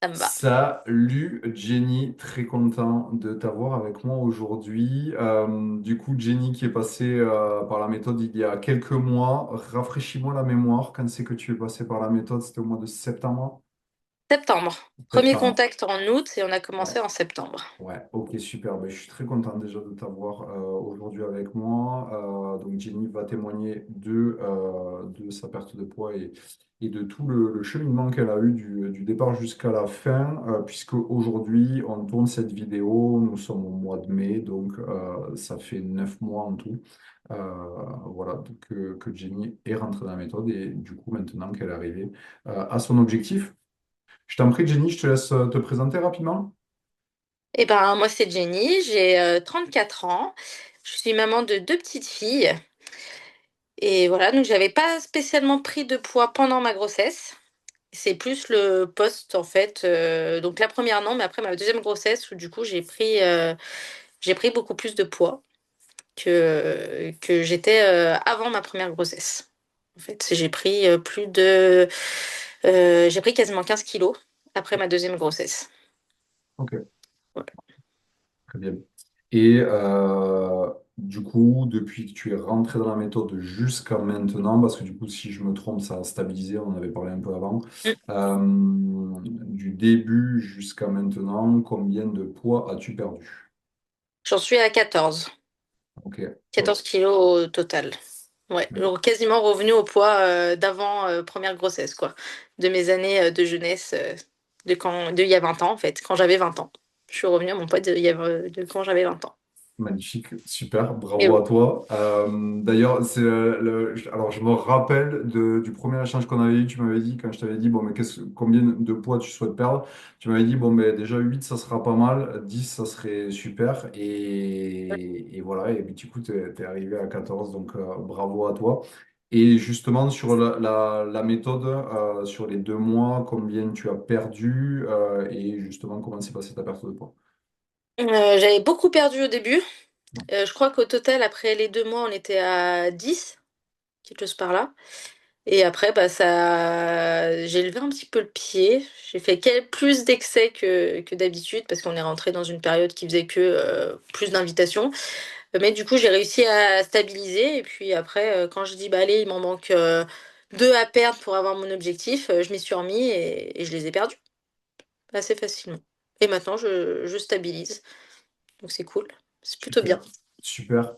Ça me va. Salut Jenny, très content de t'avoir avec moi aujourd'hui. Du coup, Jenny qui est passée par la méthode il y a quelques mois, rafraîchis-moi la mémoire. Quand c'est que tu es passé par la méthode? C'était au mois de septembre? Septembre. Premier Septembre. contact en août et on a Ouais. commencé en septembre. Ouais, ok, super. Ben, je suis très content déjà de t'avoir aujourd'hui avec moi. Donc, Jenny va témoigner de sa perte de poids et de tout le cheminement qu'elle a eu du départ jusqu'à la fin, puisque aujourd'hui, on tourne cette vidéo. Nous sommes au mois de mai, donc ça fait 9 mois en tout. Euh, voilà, donc, que Jenny est rentrée dans la méthode et du coup, maintenant qu'elle est arrivée à son objectif. Je t'en prie, Jenny, je te laisse te présenter rapidement. Eh ben, moi, c'est Jenny, j'ai 34 ans. Je suis maman de deux petites filles. Et voilà, donc j'avais pas spécialement pris de poids pendant ma grossesse. C'est plus le post, en fait. Donc la première, non, mais après ma deuxième grossesse, où du coup, j'ai pris beaucoup plus de poids que j'étais avant ma première grossesse. En fait, j'ai pris j'ai pris quasiment 15 kilos après ma deuxième grossesse. Ok. Voilà. Très bien. Et du coup, depuis que tu es rentré dans la méthode jusqu'à maintenant, parce que du coup, si je me trompe, ça a stabilisé, on en avait parlé un peu avant, Mm. du début jusqu'à maintenant, combien de poids as-tu perdu? J'en suis à 14. Ok, 14 top. kilos au total. Ouais, Mm. donc quasiment revenu au poids d'avant première grossesse, quoi. De mes années de jeunesse, de il y a 20 ans, en fait, quand j'avais 20 ans. Je suis revenue à mon poids de quand j'avais 20 ans. Magnifique, super, Et bravo oui. à toi. D'ailleurs, alors je me rappelle du premier échange qu'on avait eu, tu m'avais dit, quand je t'avais dit, bon, mais combien de poids tu souhaites perdre? Tu m'avais dit, bon, mais déjà 8 ça sera pas mal, 10 ça serait super. Et voilà, et puis du coup, tu es, arrivé à 14 donc bravo à toi. Et justement, sur la méthode, sur les 2 mois, combien tu as perdu et justement, comment s'est passée ta perte de poids? J'avais beaucoup perdu au début. Je crois qu'au total, après les 2 mois, on était à 10, quelque chose par là. Et après, bah, j'ai levé un petit peu le pied. J'ai fait plus d'excès que d'habitude parce qu'on est rentré dans une période qui faisait que plus d'invitations. Mais du coup, j'ai réussi à stabiliser. Et puis après, quand je dis, bah allez, il m'en manque deux à perdre pour avoir mon objectif, je m'y suis remis et je les ai perdus assez facilement. Et maintenant, je stabilise. Donc c'est cool. C'est plutôt Super, bien. super.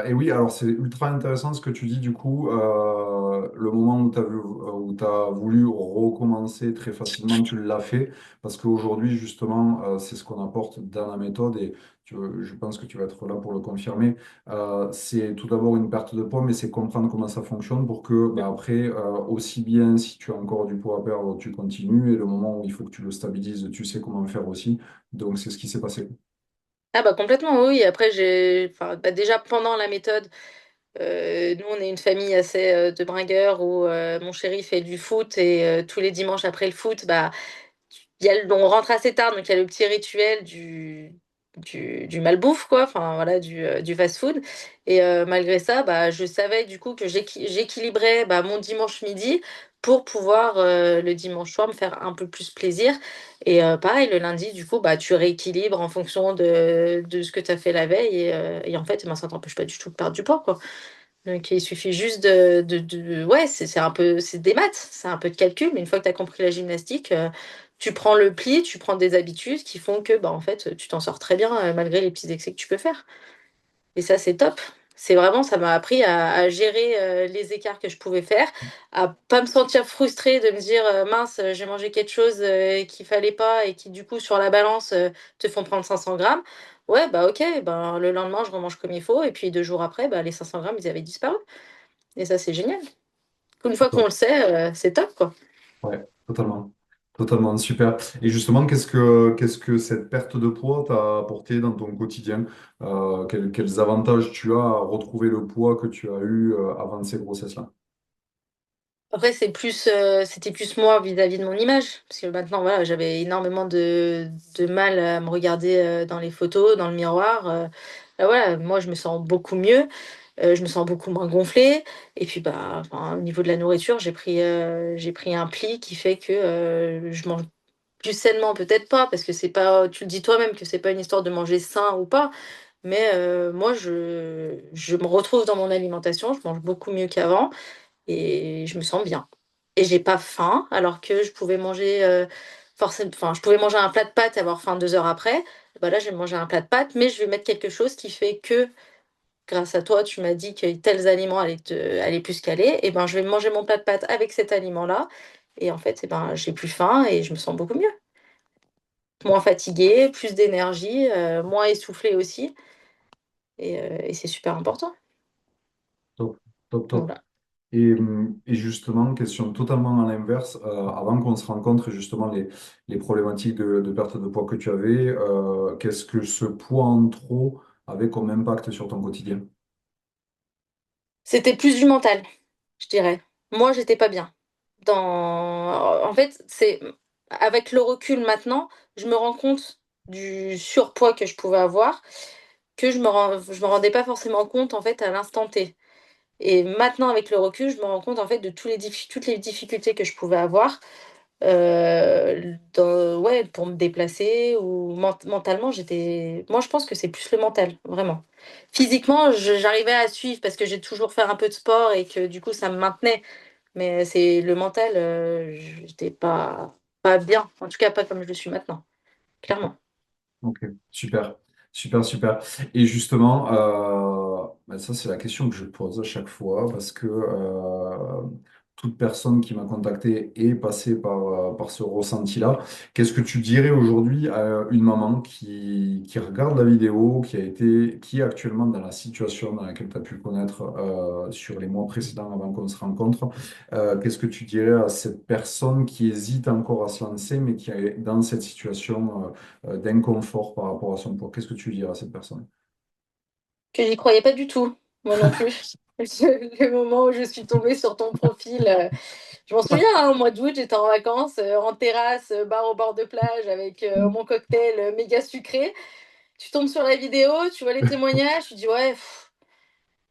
Et oui, alors c'est ultra intéressant ce que tu dis du coup. Le moment où tu as voulu recommencer très facilement, tu l'as fait parce qu'aujourd'hui, justement, c'est ce qu'on apporte dans la méthode et je pense que tu vas être là pour le confirmer. C'est tout d'abord une perte de poids, mais c'est comprendre comment ça fonctionne pour que bah, après, aussi bien si tu as encore du poids à perdre, tu continues et le moment où il faut que tu le stabilises, tu sais comment faire aussi. Donc, c'est ce qui s'est passé. Ah bah complètement, oui. Après, enfin, bah, déjà pendant la méthode, nous, on est une famille assez de bringueurs où mon chéri fait du foot et tous les dimanches après le foot, bah, on rentre assez tard, donc il y a le petit rituel du malbouffe, quoi, enfin voilà, du fast-food. Et malgré ça, bah, je savais du coup que j'équilibrais bah, mon dimanche midi pour pouvoir le dimanche soir me faire un peu plus plaisir. Et pareil, le lundi, du coup, bah, tu rééquilibres en fonction de ce que tu as fait la veille. Et en fait, eh ben, ça t'empêche pas du tout de perdre du poids, quoi. Donc il suffit juste ouais, c'est un peu, c'est des maths, c'est un peu de calcul, mais une fois que tu as compris la gymnastique, tu prends le pli, tu prends des habitudes qui font que, bah, en fait, tu t'en sors très bien malgré les petits excès que tu peux faire. Et ça, c'est top. C'est vraiment, ça m'a appris à gérer les écarts que je pouvais faire, à pas me sentir frustrée de me dire, mince, j'ai mangé quelque chose qu'il fallait pas et qui, du coup, sur la balance, te font prendre 500 grammes. Ouais, bah ok, ben, le lendemain, je remange comme il faut, et puis 2 jours après, bah, les 500 grammes, ils avaient disparu. Et ça, c'est génial. Une fois qu'on le sait, c'est top, quoi. Ouais, totalement. Totalement, super. Et justement, qu'est-ce que cette perte de poids t'a apporté dans ton quotidien? Quels avantages tu as à retrouver le poids que tu as eu avant ces grossesses-là? Après, c'était plus moi vis-à-vis de mon image. Parce que maintenant, voilà, j'avais énormément de mal à me regarder dans les photos, dans le miroir. Là, voilà, moi, je me sens beaucoup mieux. Je me sens beaucoup moins gonflée. Et puis, bah, enfin, au niveau de la nourriture, j'ai pris un pli qui fait que je mange. plus sainement, peut-être pas, parce que c'est pas, tu le dis toi-même que c'est pas une histoire de manger sain ou pas, mais moi, je me retrouve dans mon alimentation, je mange beaucoup mieux qu'avant et je me sens bien. Et j'ai pas faim, alors que je pouvais manger forcément, enfin, je pouvais manger un plat de pâtes et avoir faim 2 heures après. Bah là, je vais manger un plat de pâtes, mais je vais mettre quelque chose qui fait que, grâce à toi, tu m'as dit que tels aliments allaient plus caler, et ben je vais manger mon plat de pâtes avec cet aliment-là. Et en fait, eh ben, j'ai plus faim et je me sens beaucoup mieux. Moins fatiguée, plus d'énergie, moins essoufflée aussi. Et c'est super important. Top, top, top. Voilà. Et justement, question totalement à l'inverse, avant qu'on se rencontre justement les problématiques de perte de poids que tu avais, qu'est-ce que ce poids en trop avait comme impact sur ton quotidien? C'était plus du mental, je dirais. Moi, j'étais pas bien. En fait, c'est avec le recul maintenant, je me rends compte du surpoids que je pouvais avoir, que je me rendais pas forcément compte en fait à l'instant T. Et maintenant, avec le recul, je me rends compte en fait de toutes les difficultés que je pouvais avoir, ouais, pour me déplacer ou mentalement, moi, je pense que c'est plus le mental, vraiment. Physiquement, j'arrivais à suivre parce que j'ai toujours fait un peu de sport et que du coup, ça me maintenait. Mais c'est le mental, j'étais pas bien. En tout cas, pas comme je le suis maintenant, clairement. Ok, super, super, super. Et justement, ben ça c'est la question que je pose à chaque fois parce que toute personne qui m'a contacté est passée par ce ressenti-là. Qu'est-ce que tu dirais aujourd'hui à une maman qui regarde la vidéo, qui est actuellement dans la situation dans laquelle tu as pu connaître sur les mois précédents avant qu'on se rencontre? Qu'est-ce que tu dirais à cette personne qui hésite encore à se lancer, mais qui est dans cette situation? D'inconfort par rapport à son poids. Qu'est-ce que tu dirais à cette personne? Que j'y croyais pas du tout, moi non plus. Le moment où je suis tombée sur ton profil, je m'en souviens, hein, au mois d'août, j'étais en vacances, en terrasse, bar au bord de plage avec mon cocktail méga sucré. Tu tombes sur la vidéo, tu vois les témoignages, tu dis ouais,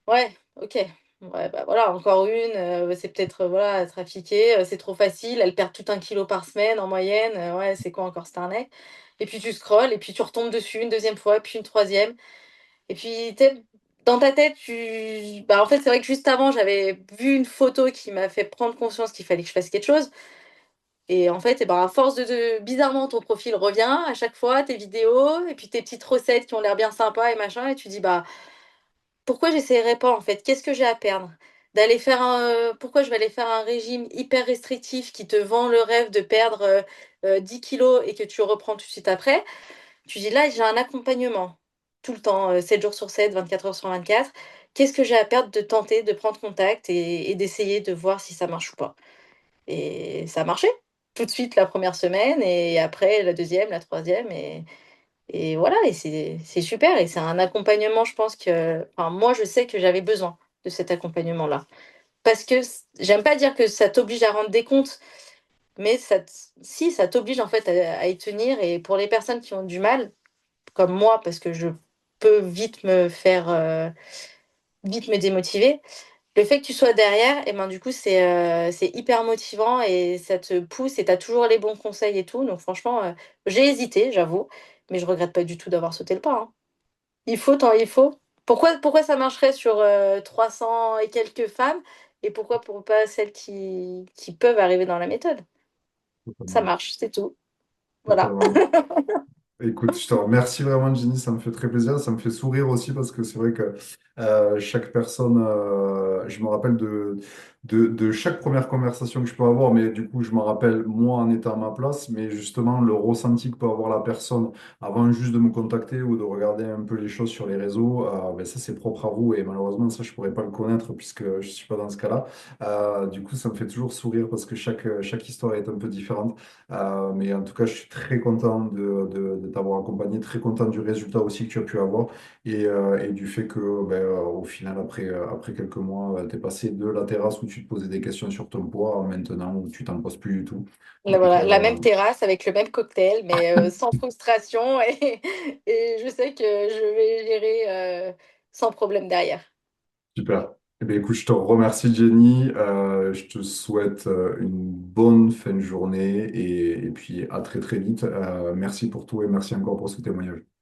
ouais, ok. Ouais, bah voilà, encore une, c'est peut-être voilà, trafiqué, c'est trop facile, elle perd tout 1 kilo par semaine en moyenne, ouais, c'est quoi encore cette arnaque? Et puis tu scrolles, et puis tu retombes dessus une deuxième fois, puis une troisième. Et puis, tu sais, dans ta tête, bah, en fait, c'est vrai que juste avant, j'avais vu une photo qui m'a fait prendre conscience qu'il fallait que je fasse quelque chose. Et en fait, et ben, à force bizarrement, ton profil revient à chaque fois, tes vidéos, et puis tes petites recettes qui ont l'air bien sympas et machin, et tu dis, bah, pourquoi j'essayerais pas, en fait? Qu'est-ce que j'ai à perdre? Pourquoi je vais aller faire un régime hyper restrictif qui te vend le rêve de perdre 10 kilos et que tu reprends tout de suite après? Tu dis là, j'ai un accompagnement tout le temps, 7 jours sur 7, 24 heures sur 24. Qu'est-ce que j'ai à perdre de tenter, de prendre contact et d'essayer de voir si ça marche ou pas? Et ça a marché. Tout de suite la première semaine et après la deuxième, la troisième et voilà et c'est super et c'est un accompagnement, je pense que enfin moi, je sais que j'avais besoin de cet accompagnement-là. Parce que j'aime pas dire que ça t'oblige à rendre des comptes, mais si, ça t'oblige en fait à y tenir et pour les personnes qui ont du mal, comme moi, parce que je peux vite me démotiver. Le fait que tu sois derrière et ben, du coup, c'est hyper motivant et ça te pousse et tu as toujours les bons conseils et tout. Donc franchement, j'ai hésité, j'avoue, mais je regrette pas du tout d'avoir sauté le pas, hein. Il faut tant il faut. Pourquoi ça marcherait sur, 300 et quelques femmes et pourquoi pour pas celles qui peuvent arriver dans la méthode? Ça Totalement. marche, c'est tout. Voilà. Totalement. Écoute, je te remercie vraiment, Jenny, ça me fait très plaisir, ça me fait sourire aussi parce que c'est vrai que chaque personne, je me rappelle de chaque première conversation que je peux avoir, mais du coup, je me rappelle moi en étant à ma place, mais justement, le ressenti que peut avoir la personne avant juste de me contacter ou de regarder un peu les choses sur les réseaux, ben ça, c'est propre à vous et malheureusement, ça, je pourrais pas le connaître puisque je suis pas dans ce cas-là. Du coup, ça me fait toujours sourire parce que chaque histoire est un peu différente. Mais en tout cas, je suis très content de t'avoir accompagné, très content du résultat aussi que tu as pu avoir et du fait que, ben, au final, après quelques mois, tu es passé de la terrasse où tu te posais des questions sur ton poids à maintenant où tu t'en poses plus du tout. Là, Donc, voilà, la même terrasse avec le même cocktail, mais sans frustration et je sais que je vais gérer, sans problème derrière. super. Eh bien, écoute, je te remercie, Jenny. Je te souhaite une bonne fin de journée et puis à très très vite. Merci pour tout et merci encore pour ce témoignage.